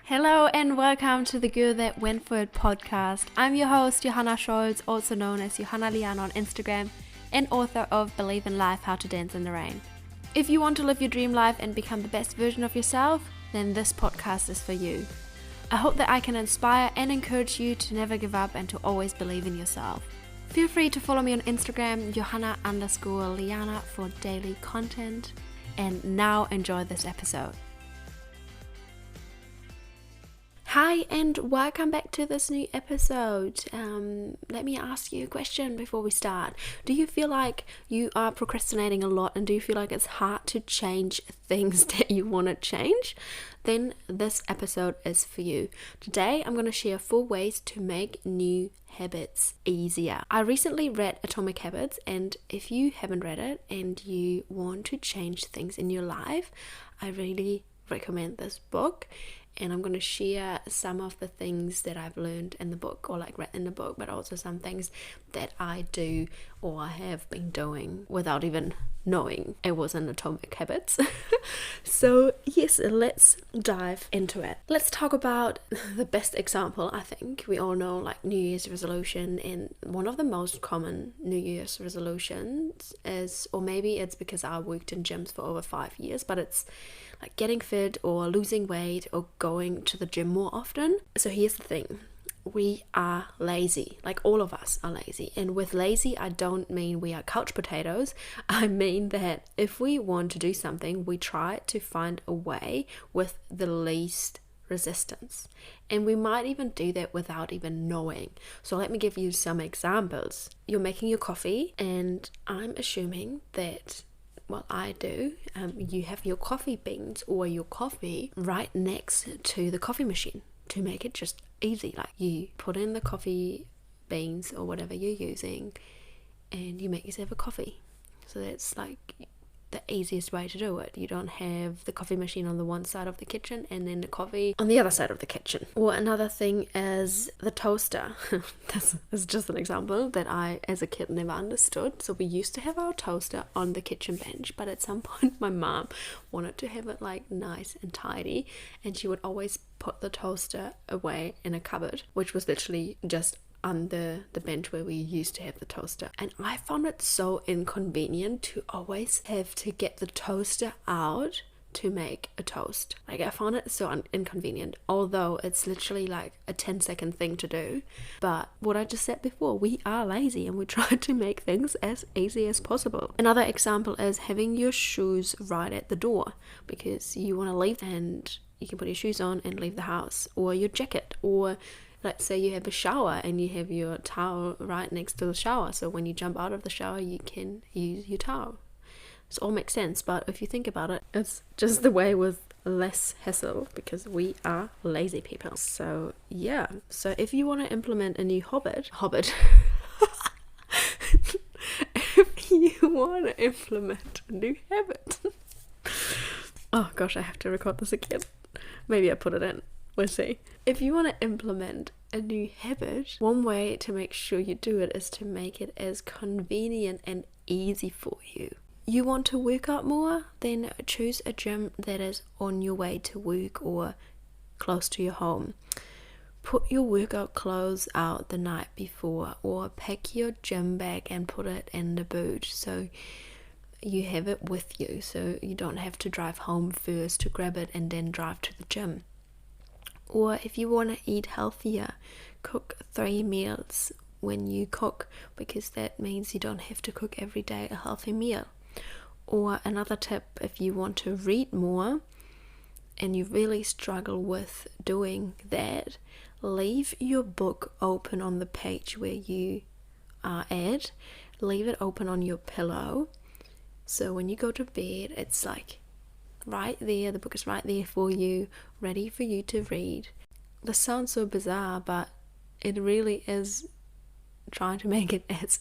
Hello and welcome to the Girl That Went For It podcast. I'm your host, Johanna Scholz, also known as Johanna Lian on Instagram, and author of Believe in Life, How to Dance in the Rain. If you want to live your dream life and become the best version of yourself, then this podcast is for you. I hope that I can inspire and encourage you to never give up and to always believe in yourself. Feel free to follow me on Instagram, Johanna_Liana, for daily content. And now enjoy this episode. Hi and welcome back to this new episode. Let me ask you a question before we start. Do you feel like you are procrastinating a lot, and do you feel like it's hard to change things that you want to change? Then this episode is for you. Today I'm going to share 4 ways to make new habits easier. I recently read Atomic Habits, and if you haven't read it and you want to change things in your life, I really recommend this book. And I'm going to share some of the things that I've learned in the book, or like read in the book, but also some things that I do or I have been doing without even knowing it was an Atomic Habits. So yes, let's dive into it. Let's talk about the best example. I think we all know, like, New Year's resolution, and one of the most common New Year's resolutions is, or maybe it's because I worked in gyms for over 5 years, but it's like getting fit or losing weight or going to the gym more often. So here's the thing. We are lazy, like all of us are lazy. And with lazy, I don't mean we are couch potatoes. I mean that if we want to do something, we try to find a way with the least resistance. And we might even do that without even knowing. So let me give you some examples. You're making your coffee, and I'm assuming that, well, I do, you have your coffee beans or your coffee right next to the coffee machine to make it just easy. Like, you put in the coffee beans or whatever you're using and you make yourself a coffee. So that's like the easiest way to do it. You don't have the coffee machine on the one side of the kitchen and then the coffee on the other side of the kitchen. Or another thing is the toaster. This is just an example that I, as a kid, never understood. So we used to have our toaster on the kitchen bench, but at some point my mom wanted to have it like nice and tidy, and she would always put the toaster away in a cupboard, which was literally just under the bench where we used to have the toaster. And I found it so inconvenient to always have to get the toaster out to make a toast. Like, I found it so inconvenient, although it's literally like a 10-second thing to do. But what I just said before, we are lazy and we try to make things as easy as possible. Another example is having your shoes right at the door, because you want to leave and you can put your shoes on and leave the house, or your jacket, or let's say you have a shower and you have your towel right next to the shower, so when you jump out of the shower you can use your towel. It all makes sense, but if you think about it, it's just the way with less hassle, because we are lazy people. So yeah, so if you want to implement a new habit if you want to implement a new habit oh gosh, I have to record this again. Maybe I put it in. We'll see. If you want to implement a new habit, one way to make sure you do it is to make it as convenient and easy for you. You want to work out more? Then choose a gym that is on your way to work or close to your home. Put your workout clothes out the night before, or pack your gym bag and put it in the boot so you have it with you, so you don't have to drive home first to grab it and then drive to the gym. Or if you want to eat healthier, cook 3 meals when you cook, because that means you don't have to cook every day a healthy meal. Or another tip, if you want to read more and you really struggle with doing that, leave your book open on the page where you are at. Leave it open on your pillow, so when you go to bed, it's like right there, the book is right there for you, ready for you to read. This sounds so bizarre, but it really is trying to make it as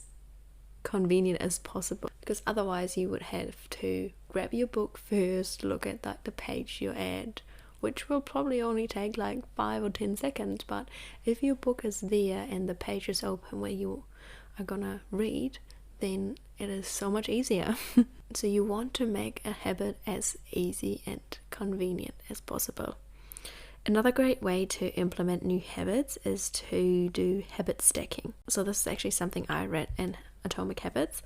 convenient as possible, because otherwise you would have to grab your book first, look at like the page you're at, which will probably only take like 5 or 10 seconds. But if your book is there and the page is open where you are gonna read, then it is so much easier. So you want to make a habit as easy and convenient as possible. Another great way to implement new habits is to do habit stacking. So this is actually something I read in Atomic Habits.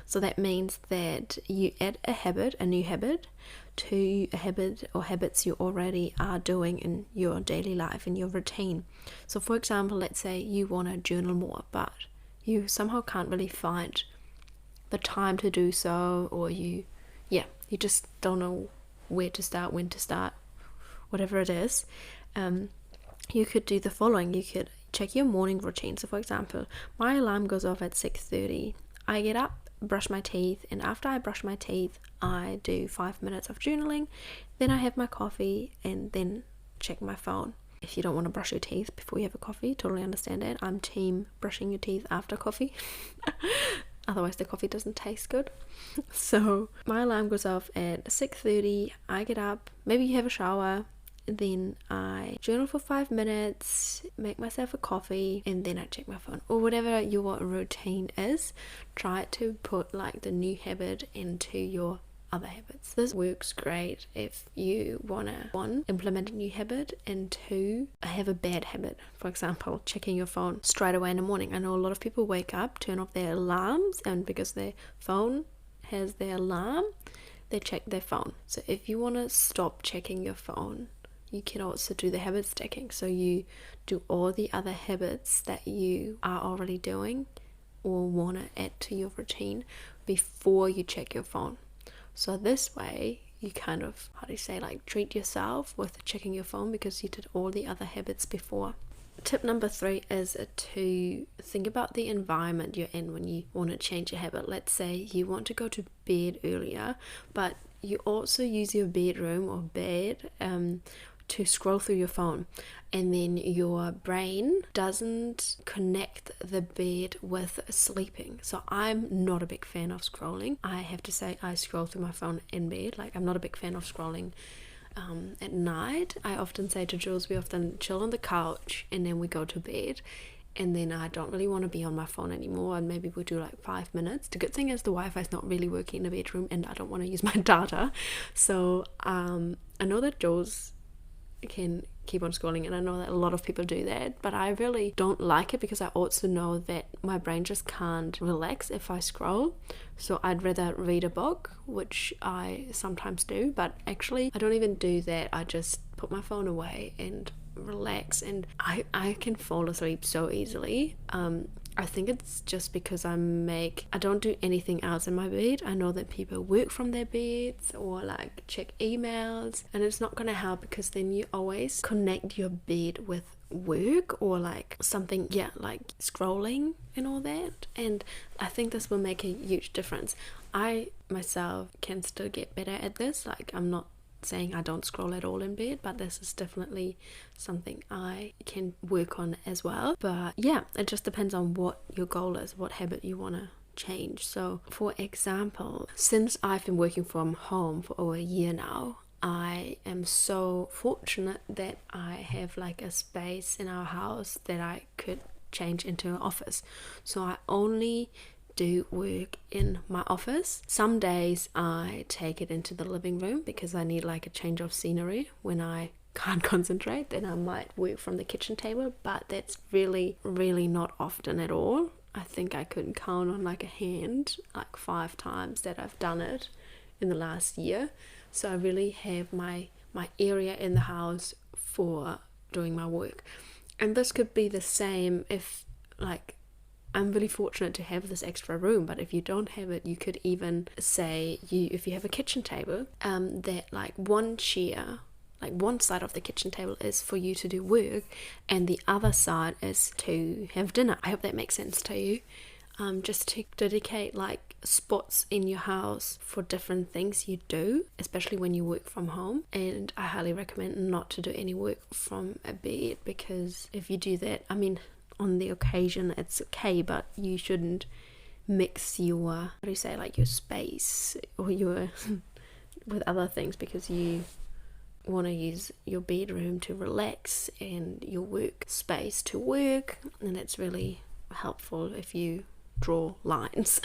So that means that you add a new habit to a habit or habits you already are doing in your daily life, in your routine. So for example, let's say you want to journal more, but you somehow can't really find the time to do so, or you just don't know where to start, when to start, whatever it is. You could do the following. You could check your morning routine. So for example, my alarm goes off at 6:30. I get up, brush my teeth, and after I brush my teeth, I do 5 minutes of journaling. Then I have my coffee and then check my phone. If you don't want to brush your teeth before you have a coffee, totally understand that. I'm team brushing your teeth after coffee. Otherwise the coffee doesn't taste good. So my alarm goes off at 6:30. I get up, maybe you have a shower, then I journal for 5 minutes, make myself a coffee, and then I check my phone. Or whatever your routine is, try to put like the new habit into your other habits. This works great if you want to, 1, implement a new habit, and 2, have a bad habit. For example, checking your phone straight away in the morning. I know a lot of people wake up, turn off their alarms, and because their phone has their alarm, they check their phone. So if you want to stop checking your phone, you can also do the habit stacking. So you do all the other habits that you are already doing or want to add to your routine before you check your phone. So this way you kind of, treat yourself with checking your phone because you did all the other habits before. Tip number 3 is to think about the environment you're in when you want to change a habit. Let's say you want to go to bed earlier, but you also use your bedroom or bed to scroll through your phone, and then your brain doesn't connect the bed with sleeping. So I'm not a big fan of scrolling. I have to say I scroll through my phone in bed. Like, I'm not a big fan of scrolling at night. I often say to Jules, we often chill on the couch and then we go to bed, and then I don't really want to be on my phone anymore, and maybe we'll do like 5 minutes. The good thing is the Wi-Fi is not really working in the bedroom and I don't want to use my data. So I know that Jules can keep on scrolling, and I know that a lot of people do that, but I really don't like it because I also know that my brain just can't relax if I scroll. So I'd rather read a book, which I sometimes do, but actually I don't even do that. I just put my phone away and relax, and I can fall asleep so easily. I think it's just because I don't do anything else in my bed. I know that people work from their beds or like check emails, and it's not going to help because then you always connect your bed with work or like something, like scrolling and all that. And I think this will make a huge difference. I myself can still get better at this. Like, I'm not saying I don't scroll at all in bed, but this is definitely something I can work on as well. But yeah, it just depends on what your goal is, what habit you want to change. So for example, since I've been working from home for over a year now, I am so fortunate that I have like a space in our house that I could change into an office. So I only do work in my office. Some days I take it into the living room because I need like a change of scenery. When I can't concentrate, then I might work from the kitchen table, but that's really not often at all. I think I could count on like a hand like 5 times that I've done it in the last year. So I really have my area in the house for doing my work. And this could be the same if like I'm really fortunate to have this extra room, but if you don't have it, you could even say if you have a kitchen table, that like one chair, like one side of the kitchen table is for you to do work and the other side is to have dinner. I hope that makes sense to you. Just to dedicate like spots in your house for different things you do, especially when you work from home. And I highly recommend not to do any work from a bed, because if you do that, I mean, on the occasion it's okay, but you shouldn't mix your your space or your with other things, because you want to use your bedroom to relax and your work space to work, and it's really helpful if you draw lines.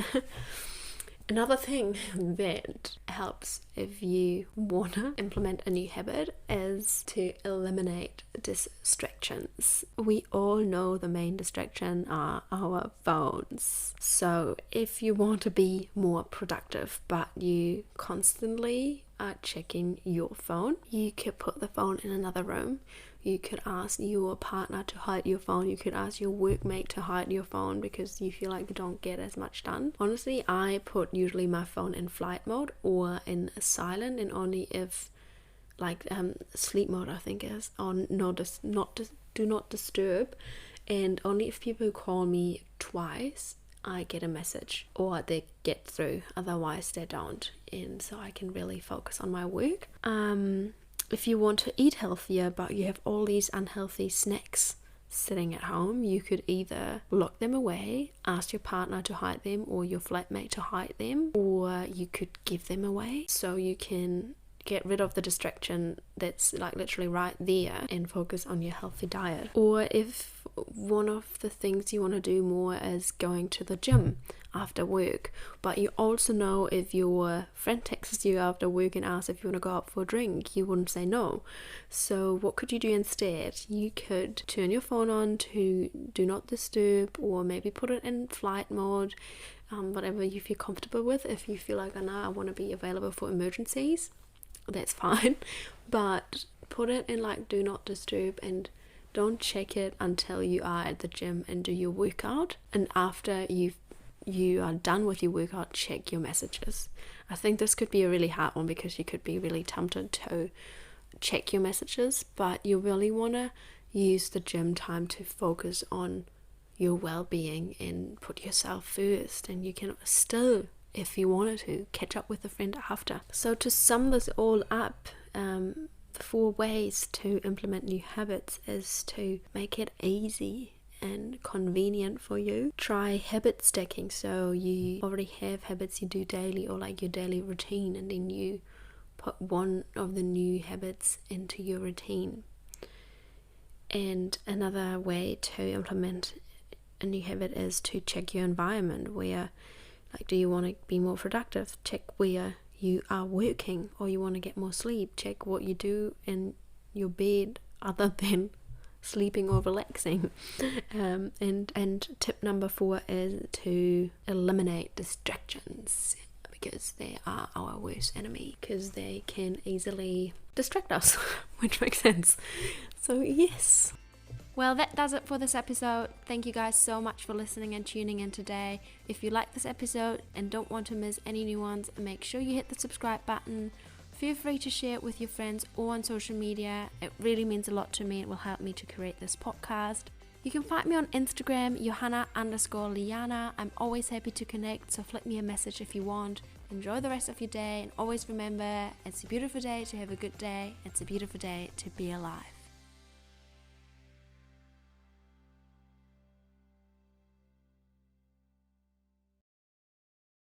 Another thing that helps if you want to implement a new habit is to eliminate distractions. We all know the main distraction are our phones. So if you want to be more productive but you constantly are checking your phone, you could put the phone in another room. You could ask your partner to hide your phone. You could ask your workmate to hide your phone because you feel like you don't get as much done. Honestly, I put usually my phone in flight mode or in silent, and only if sleep mode I think is on do not disturb, and only if people call me twice I get a message or they get through, otherwise they don't, and so I can really focus on my work. If you want to eat healthier but you have all these unhealthy snacks sitting at home, you could either lock them away, ask your partner to hide them or your flatmate to hide them, or you could give them away so you can get rid of the distraction that's like literally right there and focus on your healthy diet. Or if one of the things you want to do more is going to the gym after work, but you also know if your friend texts you after work and asks if you want to go out for a drink, you wouldn't say no. So what could you do instead? You could turn your phone on to do not disturb, or maybe put it in flight mode, whatever you feel comfortable with. If you feel like, oh no, I want to be available for emergencies, that's fine, but put it in like do not disturb and don't check it until you are at the gym and do your workout. And after you are done with your workout, check your messages. I think this could be a really hard one because you could be really tempted to check your messages, but you really want to use the gym time to focus on your well-being and put yourself first, and you can still, if you wanted to, catch up with a friend after. So to sum this all up, the 4 ways to implement new habits is to make it easy and convenient for you. Try habit stacking, so you already have habits you do daily or like your daily routine, and then you put one of the new habits into your routine. And another way to implement a new habit is to check your environment. Where, like, do you want to be more productive? Check where you are working, or you want to get more sleep. Check what you do in your bed other than sleeping or relaxing. And tip number 4 is to eliminate distractions, because they are our worst enemy, because they can easily distract us, which makes sense. So yes. Well, that does it for this episode. Thank you guys so much for listening and tuning in today. If you like this episode and don't want to miss any new ones, make sure you hit the subscribe button. Feel free to share it with your friends or on social media. It really means a lot to me. It will help me to create this podcast. You can find me on Instagram, Johanna_Liana. I'm always happy to connect, so flick me a message if you want. Enjoy the rest of your day, and always remember, it's a beautiful day to have a good day. It's a beautiful day to be alive.